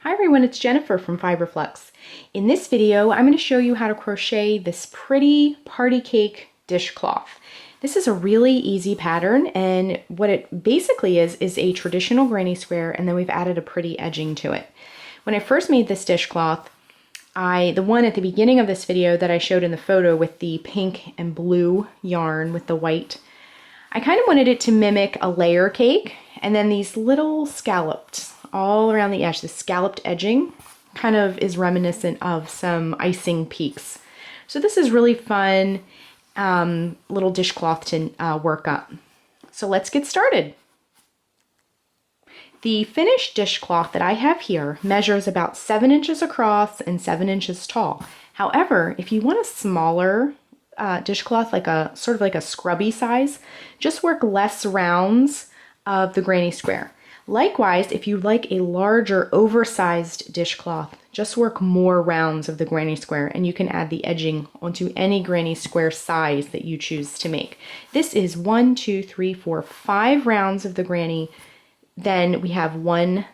Hi everyone, it's Jennifer from Fiberflux. In this video, I'm going to show you how to crochet this pretty party cake dishcloth. This is a really easy pattern, and what it basically is a traditional granny square, and then we've added a pretty edging to it. When I first made this dishcloth, the one at the beginning of this video that I showed in the photo with the pink and blue yarn with the white, I kind of wanted it to mimic a layer cake, and then these little scallops all around the edge. The scalloped edging kind of is reminiscent of some icing peaks. So this is really fun little dishcloth to work up. So let's get started. The finished dishcloth that I have here measures about 7 inches across and 7 inches tall. However, if you want a smaller dishcloth, like a sort of like a scrubby size, just work less rounds of the granny square. Likewise, if you like a larger oversized dishcloth, just work more rounds of the granny square, and you can add the edging onto any granny square size that you choose to make. This is 1, 2, 3, 4, 5 rounds of the granny. Then we have one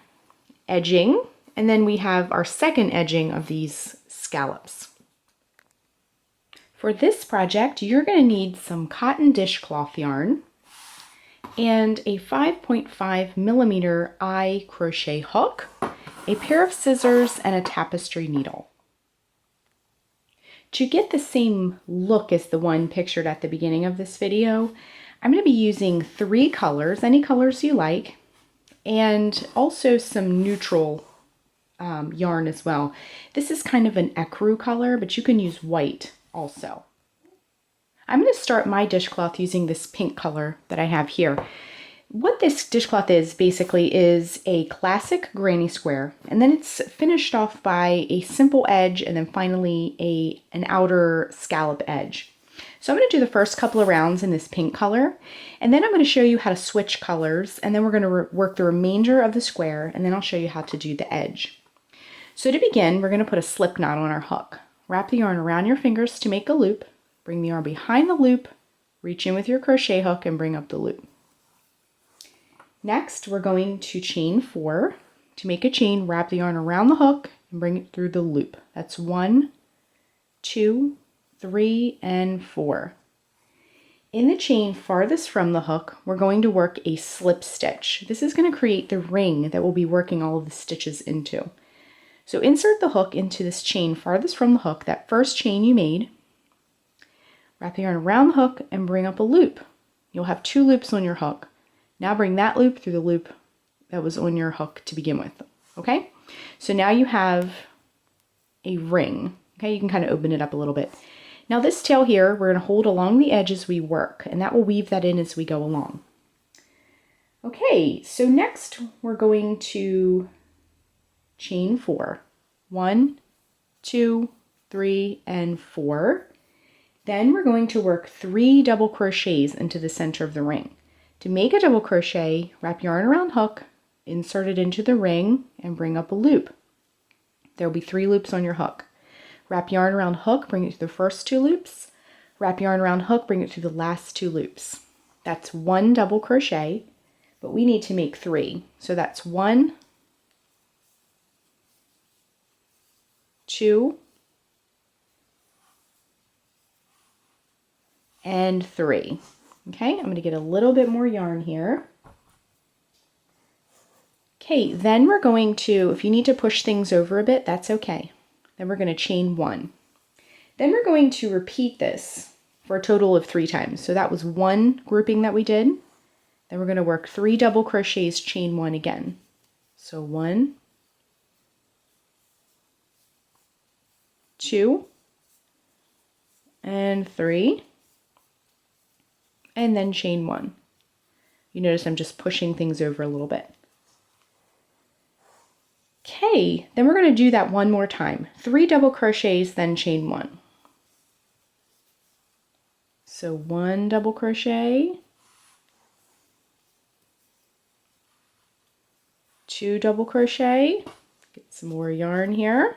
edging, and then we have our second edging of these scallops. For this project, you're going to need some cotton dishcloth yarn and a 5.5 millimeter eye crochet hook, a pair of scissors, and a tapestry needle. To get the same look as the one pictured at the beginning of this video, I'm going to be using 3 colors, any colors you like, and also some neutral yarn as well. This is kind of an ecru color, but you can use white also. I'm going to start my dishcloth using this pink color that I have here. What this dishcloth is basically is a classic granny square, and then it's finished off by a simple edge and then finally an outer scallop edge. So I'm going to do the first couple of rounds in this pink color, and then I'm going to show you how to switch colors, and then we're going to work the remainder of the square, and then I'll show you how to do the edge. So to begin, we're going to put a slip knot on our hook. Wrap the yarn around your fingers to make a loop. Bring the yarn behind the loop, reach in with your crochet hook, and bring up the loop. Next, we're going to chain 4. To make a chain, wrap the yarn around the hook and bring it through the loop. That's 1, 2, 3, and 4. In the chain farthest from the hook, we're going to work a slip stitch. This is going to create the ring that we'll be working all of the stitches into. So insert the hook into this chain farthest from the hook, that first chain you made. Wrap the yarn around the hook and bring up a loop. You'll have 2 loops on your hook. Now bring that loop through the loop that was on your hook to begin with. Okay? So now you have a ring. Okay, you can kind of open it up a little bit. Now this tail here, we're going to hold along the edge as we work, and that will weave that in as we go along. Okay, so next we're going to chain 4. 1, 2, 3, and 4. Then we're going to work 3 double crochets into the center of the ring. To make a double crochet, wrap yarn around hook, insert it into the ring, and bring up a loop. There will be 3 loops on your hook. Wrap yarn around hook, bring it through the first 2 loops. Wrap yarn around hook, bring it through the last 2 loops. That's 1 double crochet, but we need to make 3. So that's 1, 2, and 3. Okay, I'm going to get a little bit more yarn here. Okay, then we're going to, if you need to push things over a bit, that's okay. Then we're going to chain 1. Then we're going to repeat this for a total of 3 times. So that was 1 grouping that we did. Then we're going to work 3 double crochets, chain 1 again. So 1, 2, and 3. And then chain 1. You notice I'm just pushing things over a little bit. Okay, then we're going to do that one more time. 3 double crochets, then chain 1. So 1 double crochet, 2 double crochet, get some more yarn here,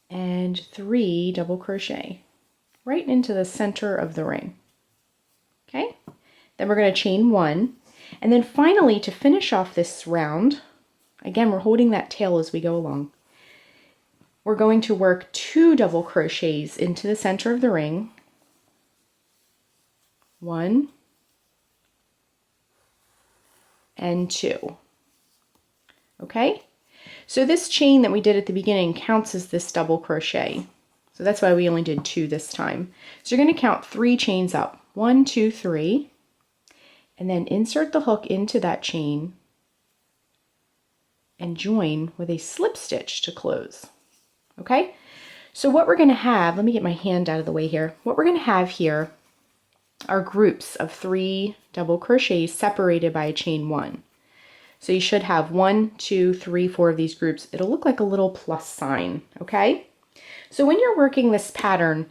and 3 double crochet. Right into the center of the ring. Okay, then we're going to chain 1, And then finally, to finish off this round, again, we're holding that tail as we go along. We're going to work 2 double crochets into the center of the ring. 1 and 2. Okay? So this chain that we did at the beginning counts as this double crochet. So that's why we only did 2 this time. So you're going to count 3 chains up. 1, 2, 3. And then insert the hook into that chain and join with a slip stitch to close. Okay? So what we're going to have, let me get my hand out of the way here. What we're going to have here are groups of 3 double crochets separated by a chain 1. So you should have 1, 2, 3, 4 of these groups. It'll look like a little plus sign, okay? So when you're working this pattern,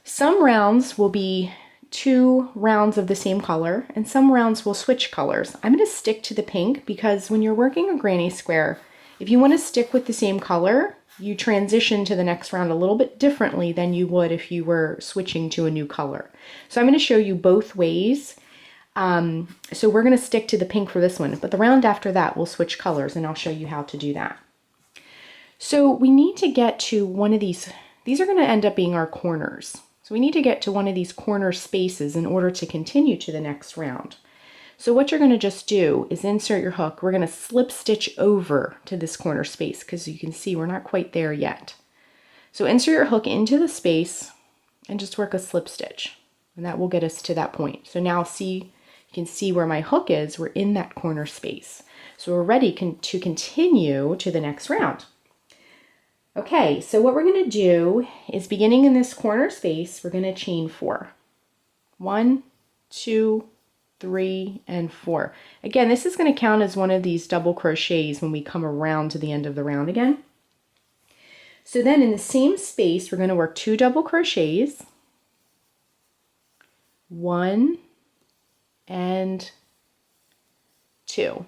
some rounds will be 2 rounds of the same color, and some rounds will switch colors. I'm going to stick to the pink because when you're working a granny square, if you want to stick with the same color, you transition to the next round a little bit differently than you would if you were switching to a new color. So I'm going to show you both ways. So we're going to stick to the pink for this one, but the round after that we'll switch colors and I'll show you how to do that. So we need to get to one of these are going to end up being our corners. So we need to get to one of these corner spaces in order to continue to the next round. So what you're going to just do is insert your hook. We're going to slip stitch over to this corner space because you can see we're not quite there yet. So insert your hook into the space and just work a slip stitch, and that will get us to that point. So now you can see where my hook is. We're in that corner space. So we're ready to continue to the next round. Okay, so what we're going to do is beginning in this corner space, we're going to chain 4. 1, 2, 3, and 4. Again, this is going to count as one of these double crochets when we come around to the end of the round again. So then in the same space, we're going to work 2 double crochets. 1 and 2.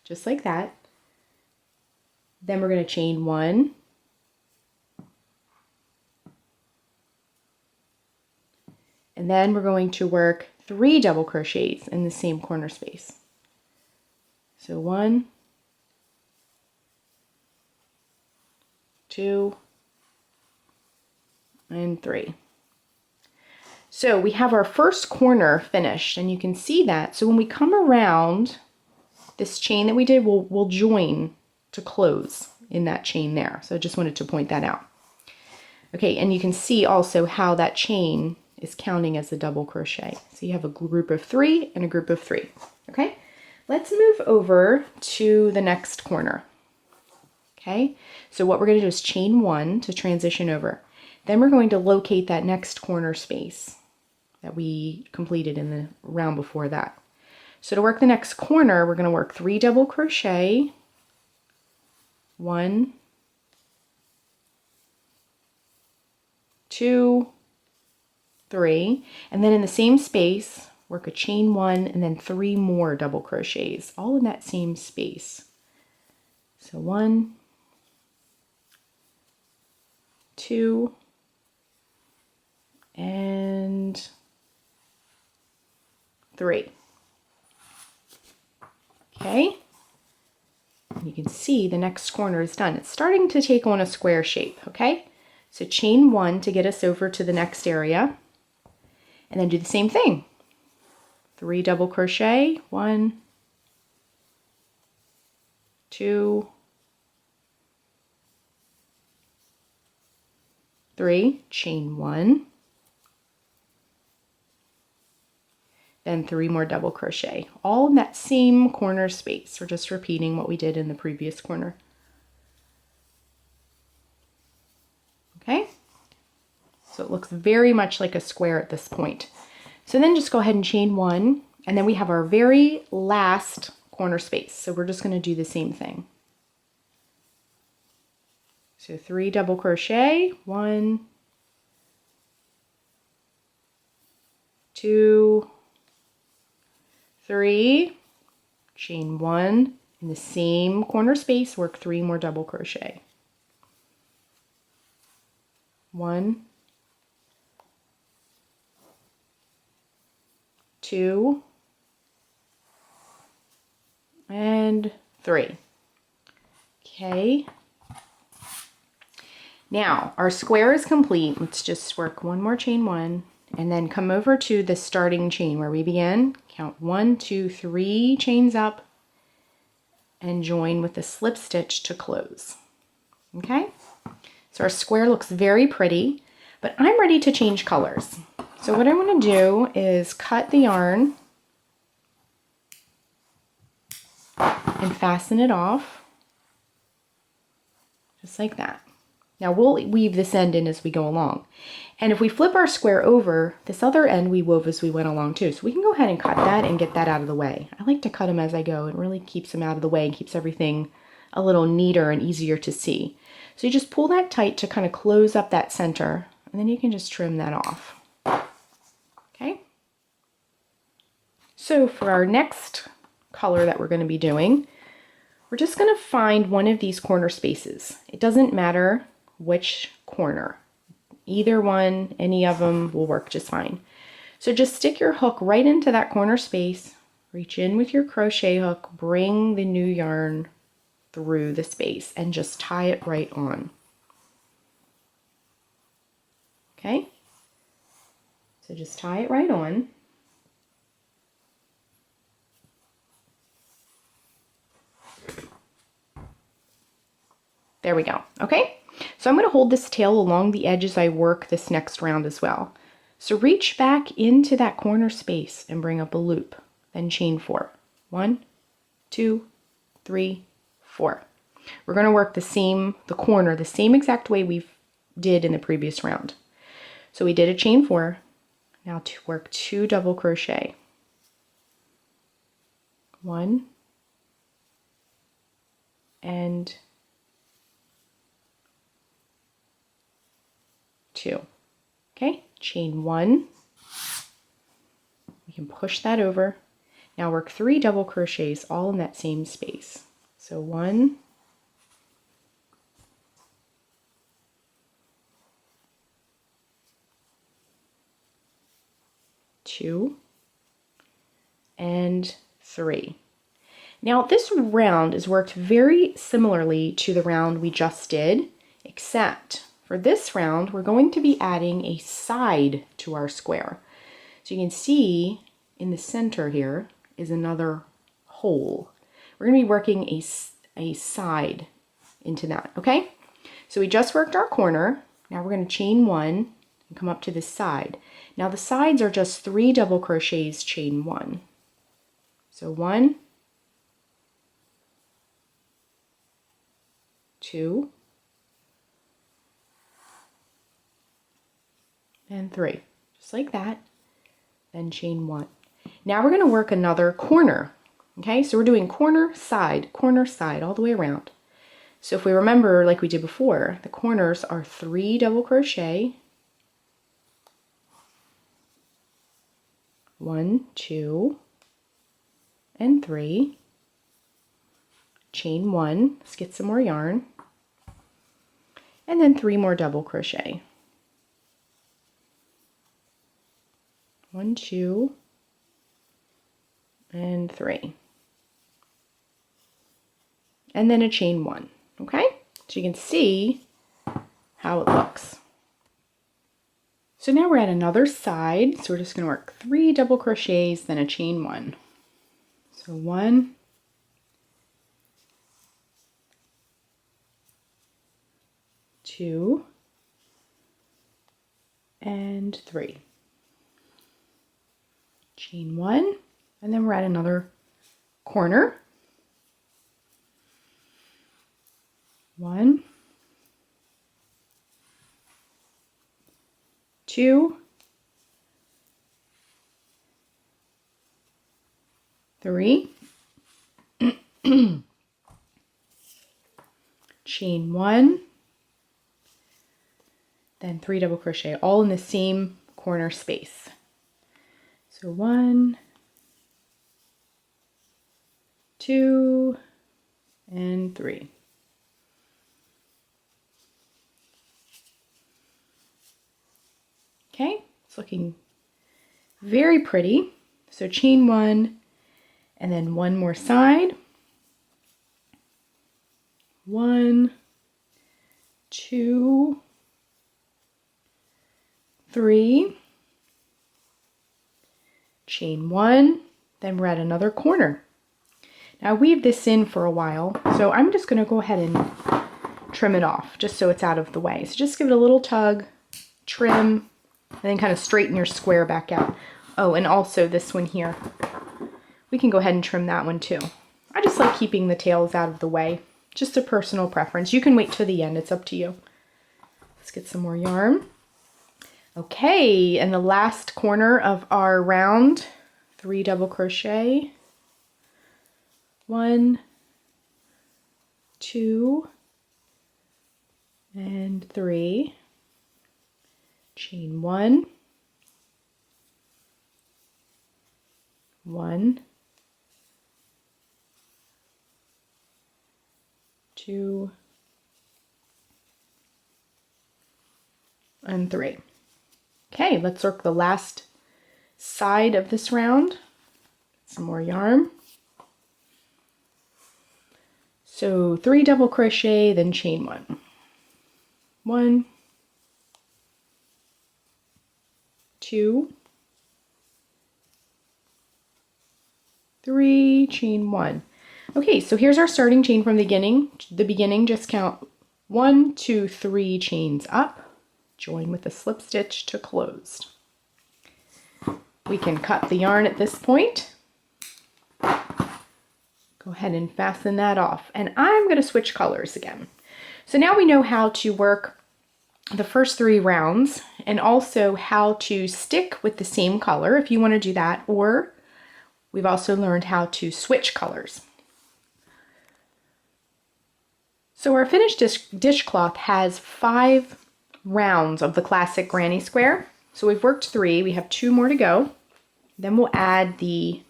Just like that. Then we're going to chain 1, and then we're going to work 3 double crochets in the same corner space. So 1, 2, and 3. So we have our first corner finished, and you can see that. So when we come around this chain that we did, we'll join to close in that chain there. So I just wanted to point that out. Okay, and you can see also how that chain is counting as a double crochet. So you have a group of 3 and a group of 3. Okay, let's move over to the next corner. Okay, so what we're going to do is chain 1 to transition over. Then we're going to locate that next corner space that we completed in the round before that. So to work the next corner, we're going to work 3 double crochet, 1, 2, 3, and then in the same space work a chain 1 and then 3 more double crochets, all in that same space. So 1, 2, and 3. Okay, and you can see the next corner is done. It's starting to take on a square shape. Okay, so chain 1 to get us over to the next area, and then do the same thing. 3 double crochet, 1, 2, 3, chain 1, then 3 more double crochet, all in that same corner space. We're just repeating what we did in the previous corner. Okay, so it looks very much like a square at this point. So then just go ahead and chain 1, and then we have our very last corner space. So we're just going to do the same thing. So 3 double crochet, 1, 2, 3, chain 1 in the same corner space, work 3 more double crochet. 1, 2, and 3. Okay. Now our square is complete. Let's just work one more chain 1 and then come over to the starting chain where we began. Count 1, 2, 3 chains up and join with the slip stitch to close. Okay? So our square looks very pretty, but I'm ready to change colors. So what I want to do is cut the yarn and fasten it off just like that. Now we'll weave this end in as we go along. And if we flip our square over, this other end we wove as we went along too. So we can go ahead and cut that and get that out of the way. I like to cut them as I go. It really keeps them out of the way and keeps everything a little neater and easier to see. So you just pull that tight to kind of close up that center, and then you can just trim that off. Okay? So for our next color that we're going to be doing, we're just going to find one of these corner spaces. It doesn't matter which corner. Either one, any of them will work just fine. So just stick your hook right into that corner space, reach in with your crochet hook, bring the new yarn through the space and just tie it right on. Okay? So just tie it right on. There we go. Okay? So I'm going to hold this tail along the edge as I work this next round as well. So reach back into that corner space and bring up a loop. Then chain 4. 1, 2, 3, 4. We're going to work the corner, the same exact way we did in the previous round. So we did a chain 4. Now to work 2 double crochet. 1 and 2. Okay, chain 1. We can push that over. Now work 3 double crochets all in that same space. So 1, 2, and 3. Now this round is worked very similarly to the round we just did, except for this round we're going to be adding a side to our square. So you can see in the center here is another hole. We're going to be working a side into that, okay? So we just worked our corner. Now we're going to chain 1 and come up to this side. Now the sides are just 3 double crochets, chain 1. So 1, 2, and 3, just like that, then chain 1. Now we're going to work another corner. Okay, so we're doing corner, side, all the way around. So if we remember, like we did before, the corners are 3 double crochet, 1, 2, and 3, chain 1, let's get some more yarn, and then 3 more double crochet. 1, 2, and 3. And then a chain 1, okay? So you can see how it looks. So now we're at another side, so we're just going to work 3 double crochets, then a chain 1. So 1, 2, and 3. Chain 1, and then we're at another corner. 1, 2, 3, chain 1, then 3 double crochet, all in the same corner space. So 1, 2, and 3. Okay, it's looking very pretty. So chain 1, and then 1 more side, 1, 2, 3, chain 1, then we're at another corner. Now weave this in for a while, so I'm just going to go ahead and trim it off just so it's out of the way. So just give it a little tug, trim, and then kind of straighten your square back out. Oh, and also this one here. We can go ahead and trim that one too. I just like keeping the tails out of the way. Just a personal preference. You can wait till the end, it's up to you. Let's get some more yarn. Okay, and the last corner of our round, 3 double crochet. 1, 2, and 3. Chain 1, 1, 2, and 3. Okay, let's work the last side of this round. Some more yarn. So 3 double crochet, then chain 1. 1, 2, 3, chain 1. Okay, so here's our starting chain from the beginning. Just count 1, 2, 3 chains up, join with a slip stitch to close. We can cut the yarn at this point. Go ahead and fasten that off. And I'm going to switch colors again. So now we know how to work the first 3 rounds and also how to stick with the same color if you want to do that, or we've also learned how to switch colors. So our finished dishcloth has 5 rounds of the classic granny square. So we've worked 3, we have 2 more to go. Then we'll add the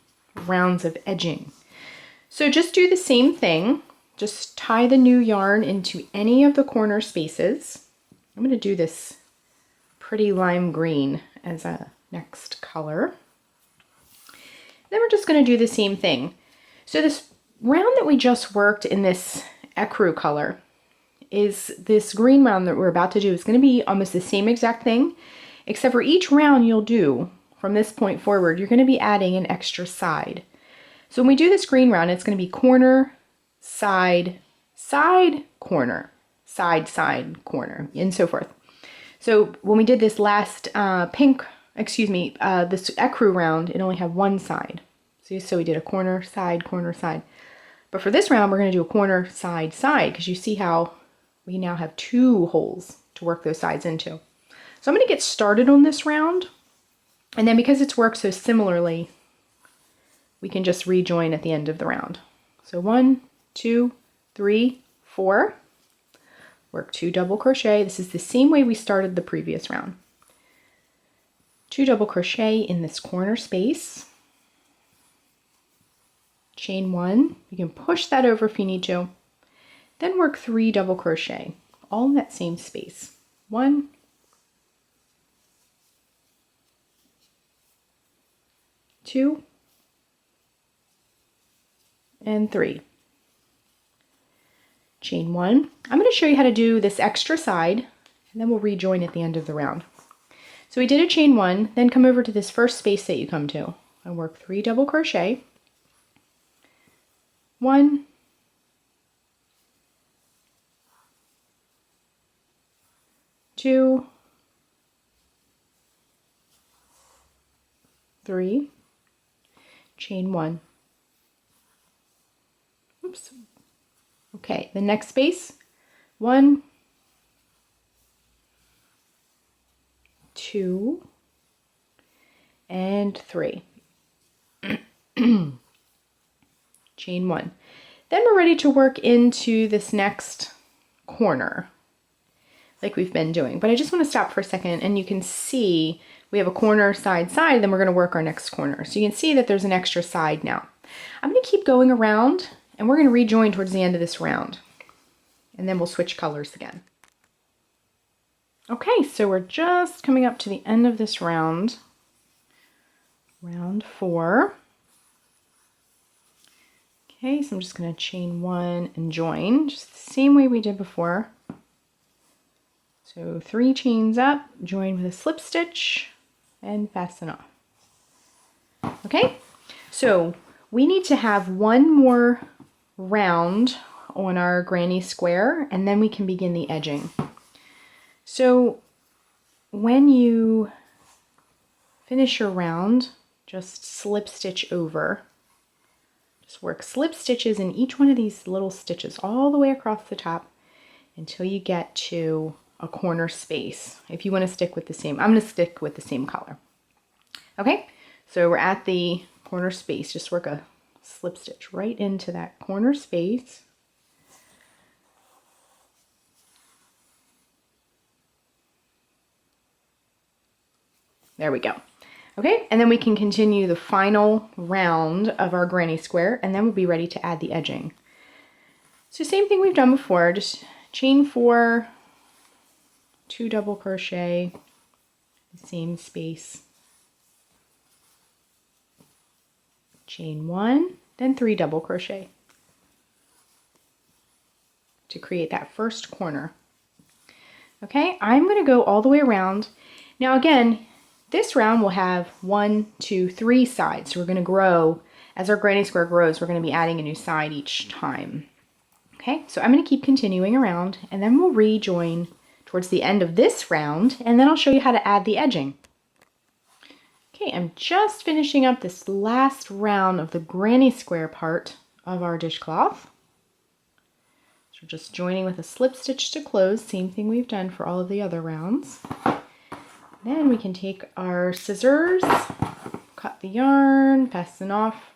rounds of edging. So just do the same thing. Just tie the new yarn into any of the corner spaces. I'm going to do this pretty lime green as a next color. Then we're just going to do the same thing. So this round that we just worked in this ecru color is this green round that we're about to do. Is going to be almost the same exact thing, except for each round you'll do from this point forward, you're going to be adding an extra side. So when we do this green round, it's going to be corner, side, side, corner, side, side, corner, and so forth. So when we did this last this ecru round, it only had one side. So we did a corner, side, corner, side. But for this round, we're going to do a corner, side, side, because you see how we now have 2 holes to work those sides into. So I'm going to get started on this round, and then because it's worked so similarly, we can just rejoin at the end of the round. So 1, 2, 3, 4. Work 2 double crochet. This is the same way we started the previous round. 2 double crochet in this corner space. Chain 1. You can push that over if you need to. Then work 3 double crochet, all in that same space. 1, 2, and 3. Chain 1. I'm going to show you how to do this extra side, and then we'll rejoin at the end of the round. So we did a chain 1, then come over to this first space that you come to and work 3 double crochet. 1, 2, 3, chain 1. Oops. Okay, the next space, 1, 2, and 3. Chain 1. Then we're ready to work into this next corner like we've been doing. But I just want to stop for a second, and you can see we have a corner, side, side, then we're going to work our next corner. So you can see that there's an extra side now. I'm going to keep going around, and we're going to rejoin towards the end of this round. And then we'll switch colors again. Okay, so we're just coming up to the end of this round. Round 4. Okay, so I'm just going to chain 1 and join, just the same way we did before. So 3 chains up, join with a slip stitch, and fasten off. Okay, so we need to have one more round on our granny square, and then we can begin the edging. So when you finish your round, just slip stitch over. Just work slip stitches in each one of these little stitches all the way across the top until you get to a corner space. If you want to stick with the same, I'm going to stick with the same color. Okay, so we're at the corner space. Just work a slip stitch right into that corner space. There we go. Okay, and then we can continue the final round of our granny square, and then we'll be ready to add the edging. So same thing we've done before, just chain 4, 2 double crochet, the same space, chain 1, then 3 double crochet to create that first corner. Okay, I'm going to go all the way around. Now again, this round will have 1, 2, 3 sides. So we're going to grow, as our granny square grows, we're going to be adding a new side each time. Okay, so I'm going to keep continuing around, and then we'll rejoin towards the end of this round, and then I'll show you how to add the edging. Okay, I'm just finishing up this last round of the granny square part of our dishcloth. So just joining with a slip stitch to close, same thing we've done for all of the other rounds. Then we can take our scissors, cut the yarn, fasten off,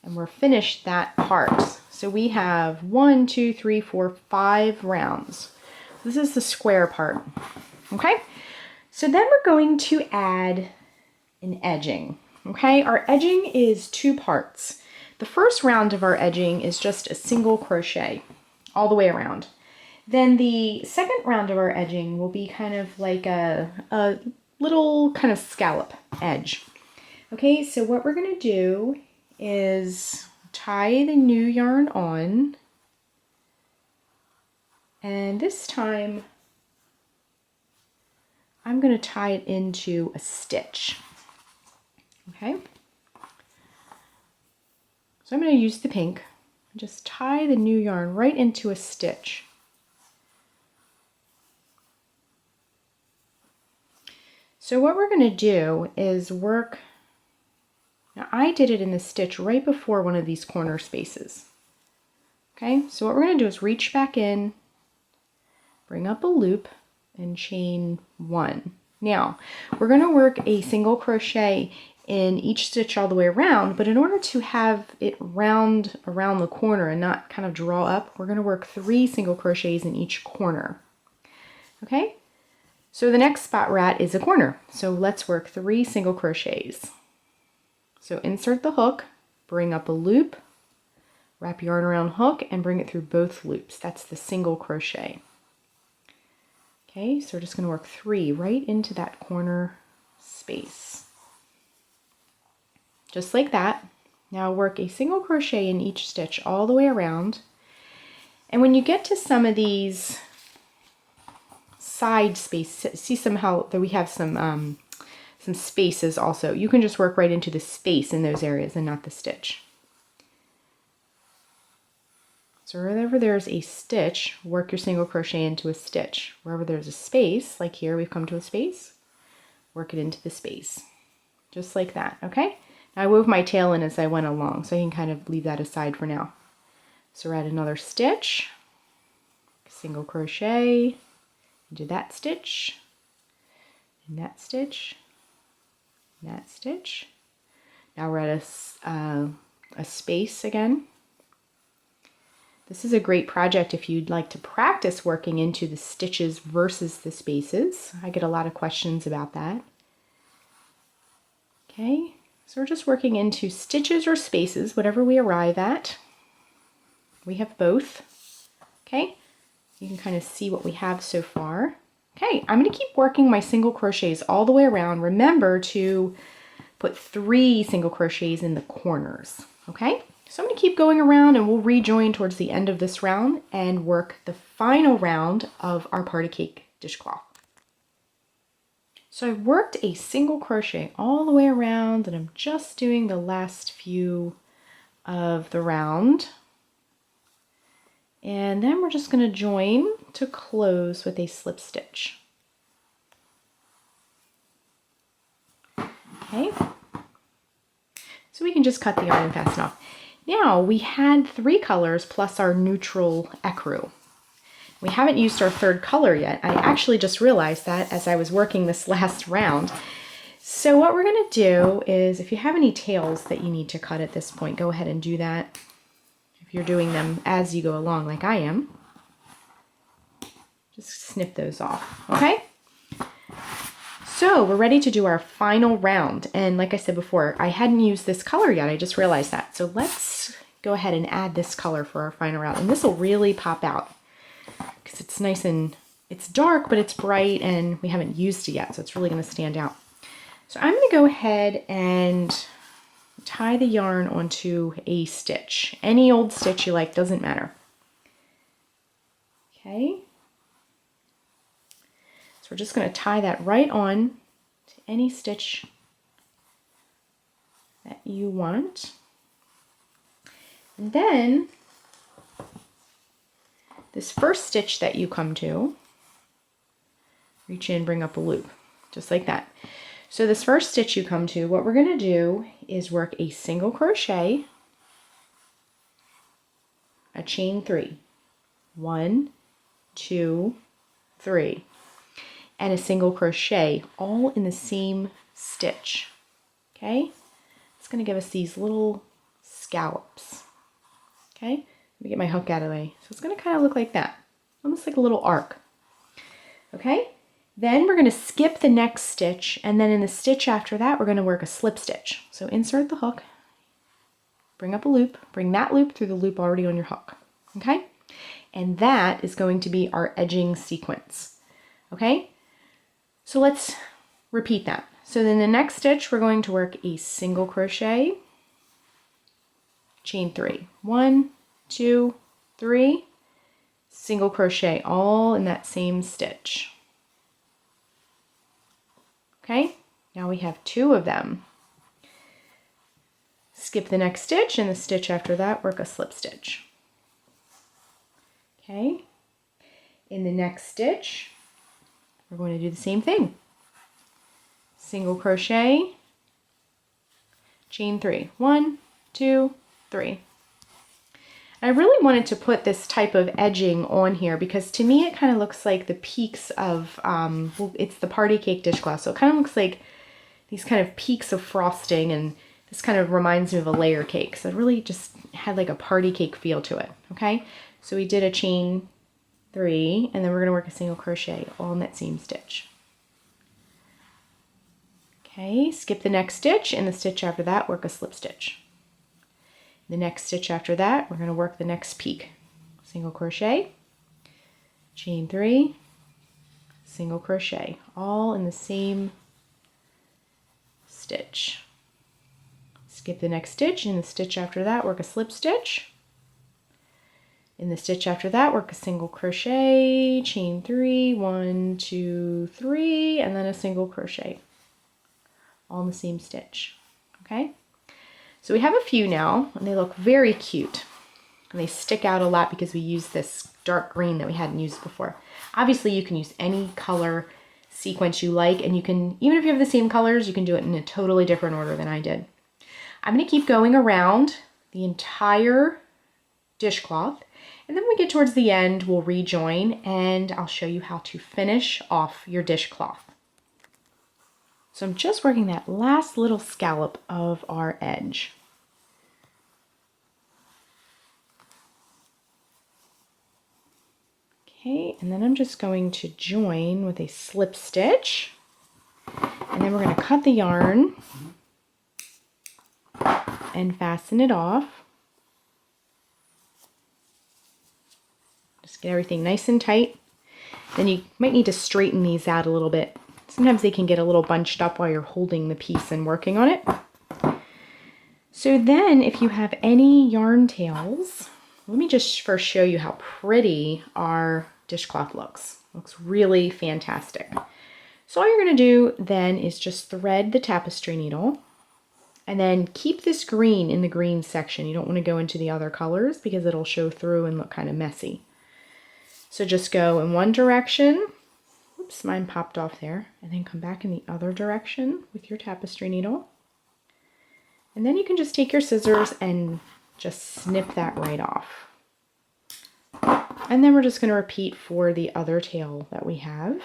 and we're finished that part. So we have 1, 2, 3, 4, 5 rounds. This is the square part. Okay, so then we're going to add an edging. Okay, our edging is 2 parts. The first round of our edging is just a single crochet all the way around. Then the second round of our edging will be kind of like a little kind of scallop edge. Okay, so what we're going to do is tie the new yarn on, and this time I'm going to tie it into a stitch. Okay, so I'm going to use the pink and just tie the new yarn right into a stitch. So what we're going to do is work, now I did it in the stitch right before one of these corner spaces. Okay, so what we're going to do is reach back in, bring up a loop, and chain 1. Now, we're going to work a single crochet in each stitch all the way around, but in order to have it round around the corner and not kind of draw up, we're going to work 3 single crochets in each corner. Okay? So the next spot we're at is a corner. So let's work 3 single crochets. So insert the hook, bring up a loop, wrap yarn around hook, and bring it through both loops. That's the single crochet. Okay, so we're just going to work 3 right into that corner space. Just like that. Now work a single crochet in each stitch all the way around. And when you get to some of these side space, see somehow that we have some spaces also. You can just work right into the space in those areas and not the stitch. So wherever there's a stitch, work your single crochet into a stitch. Wherever there's a space, like here we've come to a space, work it into the space. Just like that, okay? Now I wove my tail in as I went along, so I can kind of leave that aside for now. So we're at another stitch, single crochet, into that stitch, and that stitch, and that stitch. Now we're at a space again. This is a great project if you'd like to practice working into the stitches versus the spaces. I get a lot of questions about that. Okay, so we're just working into stitches or spaces, whatever we arrive at. We have both. Okay. You can kind of see what we have so far. Okay, I'm going to keep working my single crochets all the way around. Remember to put 3 single crochets in the corners, okay? So I'm going to keep going around and we'll rejoin towards the end of this round and work the final round of our Party Cake dishcloth. So I've worked a single crochet all the way around and I'm just doing the last few of the round. And then we're just going to join to close with a slip stitch. Okay. So we can just cut the yarn and fasten off. Now we had 3 colors plus our neutral ecru. We haven't used our 3rd color yet. I actually just realized that as I was working this last round. So what we're going to do is, if you have any tails that you need to cut at this point, go ahead and do that. If you're doing them as you go along like I am, just snip those off, okay? So we're ready to do our final round. And like I said before, I hadn't used this color yet. I just realized that. So let's go ahead and add this color for our final round. And this will really pop out because it's nice and it's dark, but it's bright and we haven't used it yet. So it's really going to stand out. So I'm going to go ahead and tie the yarn onto a stitch. Any old stitch you like, doesn't matter. Okay. So we're just going to tie that right on to any stitch that you want. And then this first stitch that you come to, reach in, bring up a loop, just like that. So this first stitch you come to, what we're going to do is work a single crochet, a chain 3, 1, 2, 3, and a single crochet all in the same stitch. Okay, it's going to give us these little scallops. Okay, let me get my hook out of the way. So it's going to kind of look like that, almost like a little arc. Okay, then we're going to skip the next stitch, and then in the stitch after that we're going to work a slip stitch. So insert the hook, bring up a loop, bring that loop through the loop already on your hook. Okay, and that is going to be our edging sequence. Okay, so let's repeat that. So then the next stitch we're going to work a single crochet, chain 3, 1, 2, 3, single crochet all in that same stitch. Okay, now we have 2 of them. Skip the next stitch, and the stitch after that work a slip stitch. Okay, in the next stitch we're going to do the same thing. Single crochet, chain 3, 1, 2, 3. I really wanted to put this type of edging on here because to me it kind of looks like the peaks of, well, it's the Party Cake Dishcloth, so it kind of looks like these kind of peaks of frosting, and this kind of reminds me of a layer cake. So it really just had like a party cake feel to it, okay? So we did a chain 3, and then we're going to work a single crochet all in that same stitch. Okay, skip the next stitch, and the stitch after that work a slip stitch. The next stitch after that, we're going to work the next peak. Single crochet, chain 3, single crochet, all in the same stitch. Skip the next stitch, and the stitch after that, work a slip stitch. In the stitch after that, work a single crochet, chain 3, 1, 2, 3, and then a single crochet, all in the same stitch. Okay? So we have a few now, and they look very cute. And they stick out a lot because we use this dark green that we hadn't used before. Obviously, you can use any color sequence you like, and you can, even if you have the same colors, you can do it in a totally different order than I did. I'm going to keep going around the entire dishcloth, and then when we get towards the end, we'll rejoin, and I'll show you how to finish off your dishcloth. So I'm just working that last little scallop of our edge. Okay, and then I'm just going to join with a slip stitch, and then we're going to cut the yarn and fasten it off. Just get everything nice and tight. Then you might need to straighten these out a little bit. Sometimes they can get a little bunched up while you're holding the piece and working on it. So then if you have any yarn tails, let me just first show you how pretty our dishcloth looks. Looks really fantastic. So all you're going to do then is just thread the tapestry needle and then keep this green in the green section. You don't want to go into the other colors because it'll show through and look kind of messy. So just go in one direction. Oops, mine popped off there. And then come back in the other direction with your tapestry needle. And then you can just take your scissors and just snip that right off. And then we're just going to repeat for the other tail that we have.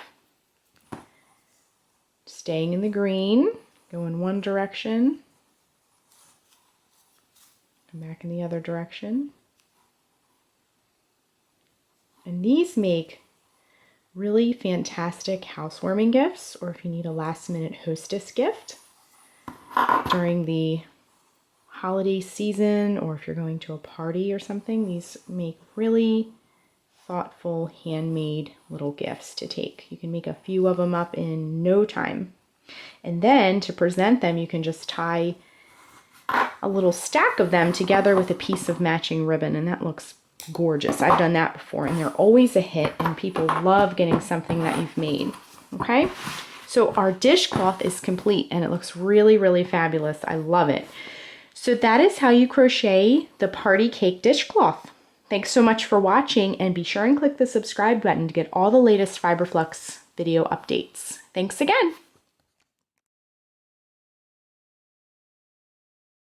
Staying in the green, go in one direction, come back in the other direction. And these make really fantastic housewarming gifts, or if you need a last minute hostess gift during the holiday season, or if you're going to a party or something, these make really thoughtful handmade little gifts to take. You can make a few of them up in no time. And then to present them, you can just tie a little stack of them together with a piece of matching ribbon, and that looks gorgeous. I've done that before and they're always a hit, and people love getting something that you've made. Okay, so our dishcloth is complete and it looks really, really fabulous. I love it. So that is how you crochet the Party Cake Dishcloth. Thanks so much for watching, and be sure and click the subscribe button to get all the latest Fiberflux video updates. Thanks again.